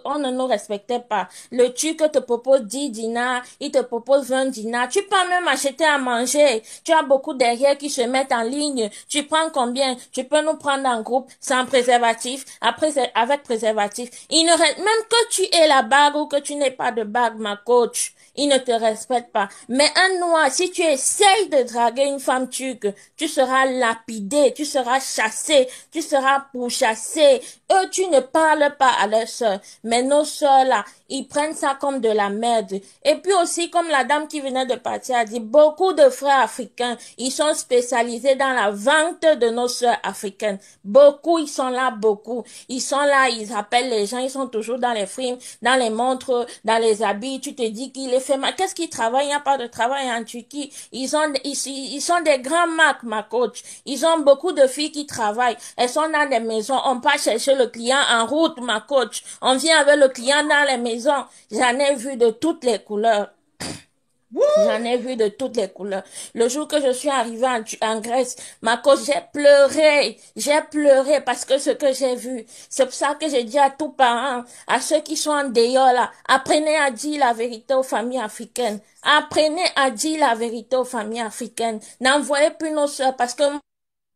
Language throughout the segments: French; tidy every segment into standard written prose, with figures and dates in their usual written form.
on ne nous respectait pas. Le Turc te propose 10 dinars, il te propose 20 dinars. Tu peux même acheter à manger. Tu as beaucoup derrière qui se mettent en ligne. Tu prends combien? Tu peux nous prendre en groupe sans préservatif, après avec préservatif. Il ne reste, même que tu aies la bague ou que tu n'aies pas de bague, ma coach. Il ne te respecte pas. Mais un noir, si tu essayes de draguer une femme turque, tu seras lapidé, tu seras chassé, tu seras pourchassé. Eux, tu ne parles pas à leurs sœurs. Mais nos sœurs là, ils prennent ça comme de la merde. Et puis aussi, comme la dame qui venait de partir a dit, beaucoup de frères africains, ils sont spécialisés dans la vente de nos sœurs africaines. Beaucoup, ils sont là, beaucoup. Ils sont là, ils appellent les gens, ils sont toujours dans les films, dans les montres, dans les habits. Tu te dis qu'il est fait mal. Qu'est-ce qu'ils travaillent? Il n'y a pas de travail en Turquie. Ils sont des grands marques, ma coach. Ils ont beaucoup de filles qui travaillent. Elles sont dans des maisons. On part chercher le client en route, ma coach. On vient avec le client dans les maisons. J'en ai vu de toutes les couleurs. J'en ai vu de toutes les couleurs. Le jour que je suis arrivée en Grèce, ma coach, j'ai pleuré parce que ce que j'ai vu. C'est pour ça que j'ai dit à tous parents, à ceux qui sont en dehors là, apprenez à dire la vérité aux familles africaines. Apprenez à dire la vérité aux familles africaines. N'envoyez plus nos soeurs parce que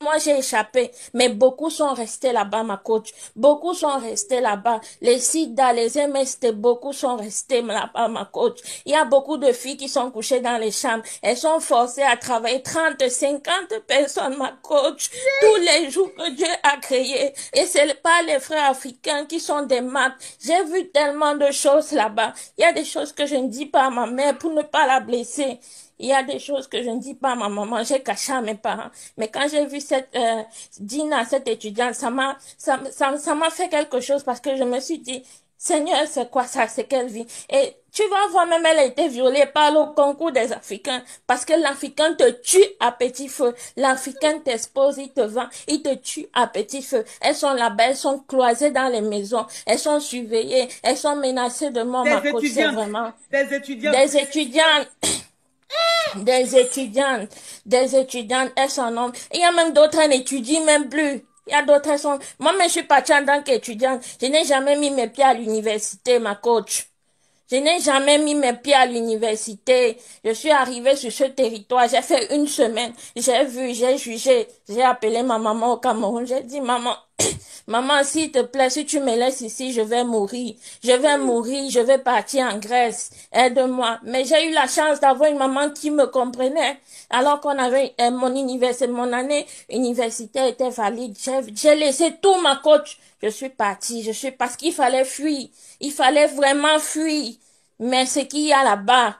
moi, j'ai échappé, mais beaucoup sont restés là-bas, ma coach. Beaucoup sont restés là-bas. Les SIDA, les MST, beaucoup sont restés là-bas, ma coach. Il y a beaucoup de filles qui sont couchées dans les chambres. Elles sont forcées à travailler 30, 50 personnes, ma coach, tous les jours que Dieu a créé. Et c'est pas les frères africains qui sont des maths. J'ai vu tellement de choses là-bas. Il y a des choses que je ne dis pas à ma mère pour ne pas la blesser. Il y a des choses que je ne dis pas à ma maman, j'ai caché à mes parents. Mais quand j'ai vu cette Dina, cette étudiante, ça m'a fait quelque chose parce que je me suis dit, Seigneur, c'est quoi ça, c'est quelle vie? Et tu vas voir, même elle a été violée par le concours des Africains parce que l'Africain te tue à petit feu. L'Africain t'expose, il te vend, il te tue à petit feu. Elles sont là-bas, elles sont cloisées dans les maisons, elles sont surveillées, elles sont menacées de mort, ma Des coach, c'est étudiantes. vraiment Des étudiantes. des étudiants des étudiantes, elles sont nombreuses. Il y a même d'autres, elles n'étudient même plus. Il y a d'autres, elles sont... Moi-même, je suis partie en tant qu'étudiante. Je n'ai jamais mis mes pieds à l'université, ma coach. Je n'ai jamais mis mes pieds à l'université. Je suis arrivée sur ce territoire. J'ai fait une semaine. J'ai vu, j'ai jugé. J'ai appelé ma maman au Cameroun. J'ai dit, maman, maman, s'il te plaît, si tu me laisses ici, je vais mourir. Je vais mourir. Je vais partir en Grèce. Aide-moi. Mais j'ai eu la chance d'avoir une maman qui me comprenait. Alors qu'on avait mon université, mon année universitaire était valide. J'ai laissé tout ma coach. Je suis partie. Parce qu'il fallait fuir. Il fallait vraiment fuir. Mais ce qu'il y a là-bas,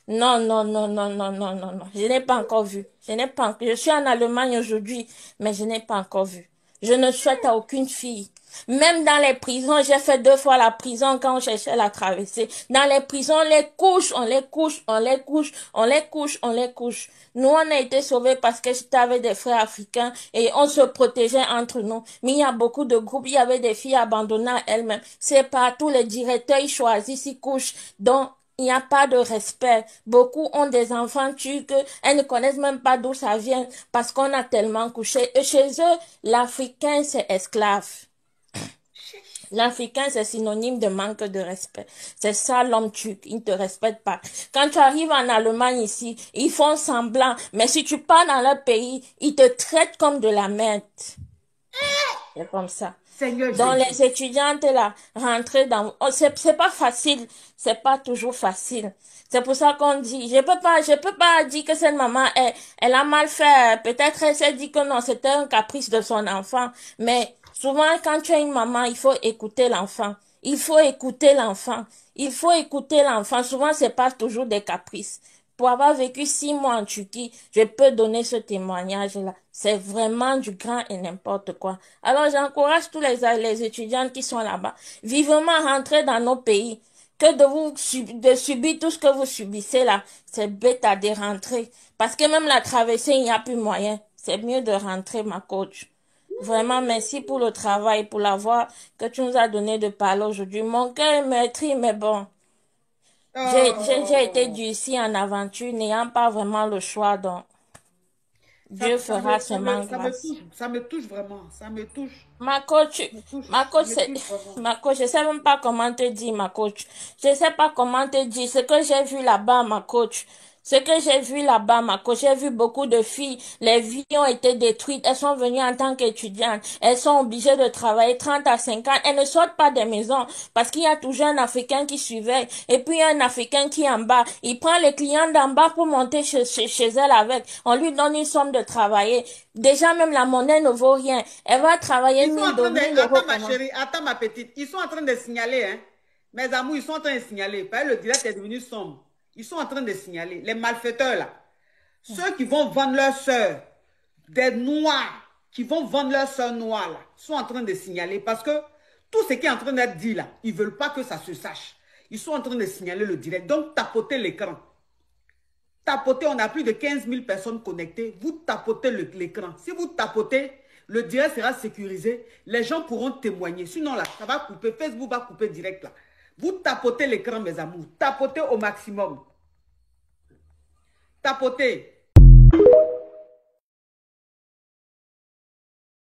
non, non, non, non, non, non, non, non. Je n'ai pas encore vu. Je suis en Allemagne aujourd'hui, mais je n'ai pas encore vu. Je ne souhaite à aucune fille. Même dans les prisons, j'ai fait 2 fois la prison quand on cherchait la traversée. Dans les prisons, on les couche, on les couche, on les couche, on les couche, on les couche. Nous, on a été sauvés parce que j'étais avec des frères africains et on se protégeait entre nous. Mais il y a beaucoup de groupes, il y avait des filles abandonnées à elles-mêmes. C'est partout, les directeurs, ils choisissent, ils couchent. Donc, il n'y a pas de respect. Beaucoup ont des enfants turcs, elles ne connaissent même pas d'où ça vient parce qu'on a tellement couché. Et chez eux, l'Africain, c'est esclave. L'Africain, c'est synonyme de manque de respect. C'est ça l'homme turc, il ne te respecte pas. Quand tu arrives en Allemagne ici, ils font semblant, mais si tu pars dans leur pays, ils te traitent comme de la merde. C'est comme ça. Seigneur Donc Jésus. les étudiantes là, rentrer dans, oh, c'est pas facile, c'est pas toujours facile. C'est pour ça qu'on dit, je peux pas dire que cette maman, elle a mal fait. Peut-être elle s'est dit que non, c'était un caprice de son enfant. Mais souvent, quand tu as une maman, il faut écouter l'enfant. Il faut écouter l'enfant. Il faut écouter l'enfant. Souvent, c'est pas toujours des caprices. Pour avoir vécu 6 mois en Turquie, je peux donner ce témoignage-là. C'est vraiment du grand et n'importe quoi. Alors, j'encourage tous les étudiants qui sont là-bas, vivement rentrer dans nos pays, que de subir tout ce que vous subissez là. C'est bête à de rentrer. Parce que même la traversée, il n'y a plus moyen. C'est mieux de rentrer, ma coach. Vraiment, merci pour le travail, pour la voix que tu nous as donné de parler aujourd'hui. Mon cœur est meurtri, mais bon. J'ai été Oh. d'ici en aventure, n'ayant pas vraiment le choix, donc. Dieu fera seulement grâce. Ça me touche vraiment. Ça me touche. Ma coach, Ça me touche. ma Ça coach, me touche vraiment. ma coach, je sais même pas comment te dire, ma coach. Je sais pas comment te dire ce que j'ai vu là-bas, ma coach. Ce que j'ai vu là-bas, ma coach, j'ai vu beaucoup de filles, les vies ont été détruites, elles sont venues en tant qu'étudiantes, elles sont obligées de travailler 30 à 50, elles ne sortent pas des maisons parce qu'il y a toujours un Africain qui surveille et puis il y a un Africain qui est en bas. Il prend les clients d'en bas pour monter chez elle avec. On lui donne une somme de travailler. Déjà même la monnaie ne vaut rien. Elle va travailler Ils sont 1000, en train 2000 de... euros Attends ma comment? chérie, attends ma petite. Ils sont en train de signaler, hein. Mes amours, ils sont en train de signaler. Parce que le direct est devenu sombre. Ils sont en train de signaler. Les malfaiteurs, là. Ceux qui vont vendre leurs sœurs, des noirs, qui vont vendre leurs sœurs noires, là, sont en train de signaler. Parce que tout ce qui est en train d'être dit, là, ils ne veulent pas que ça se sache. Ils sont en train de signaler le direct. Donc, tapotez l'écran. Tapotez, on a plus de 15 000 personnes connectées. Vous tapotez l'écran. Si vous tapotez, le direct sera sécurisé. Les gens pourront témoigner. Sinon, là, ça va couper. Facebook va couper direct, là. Vous tapotez l'écran, mes amours. Tapotez au maximum. Tapotez.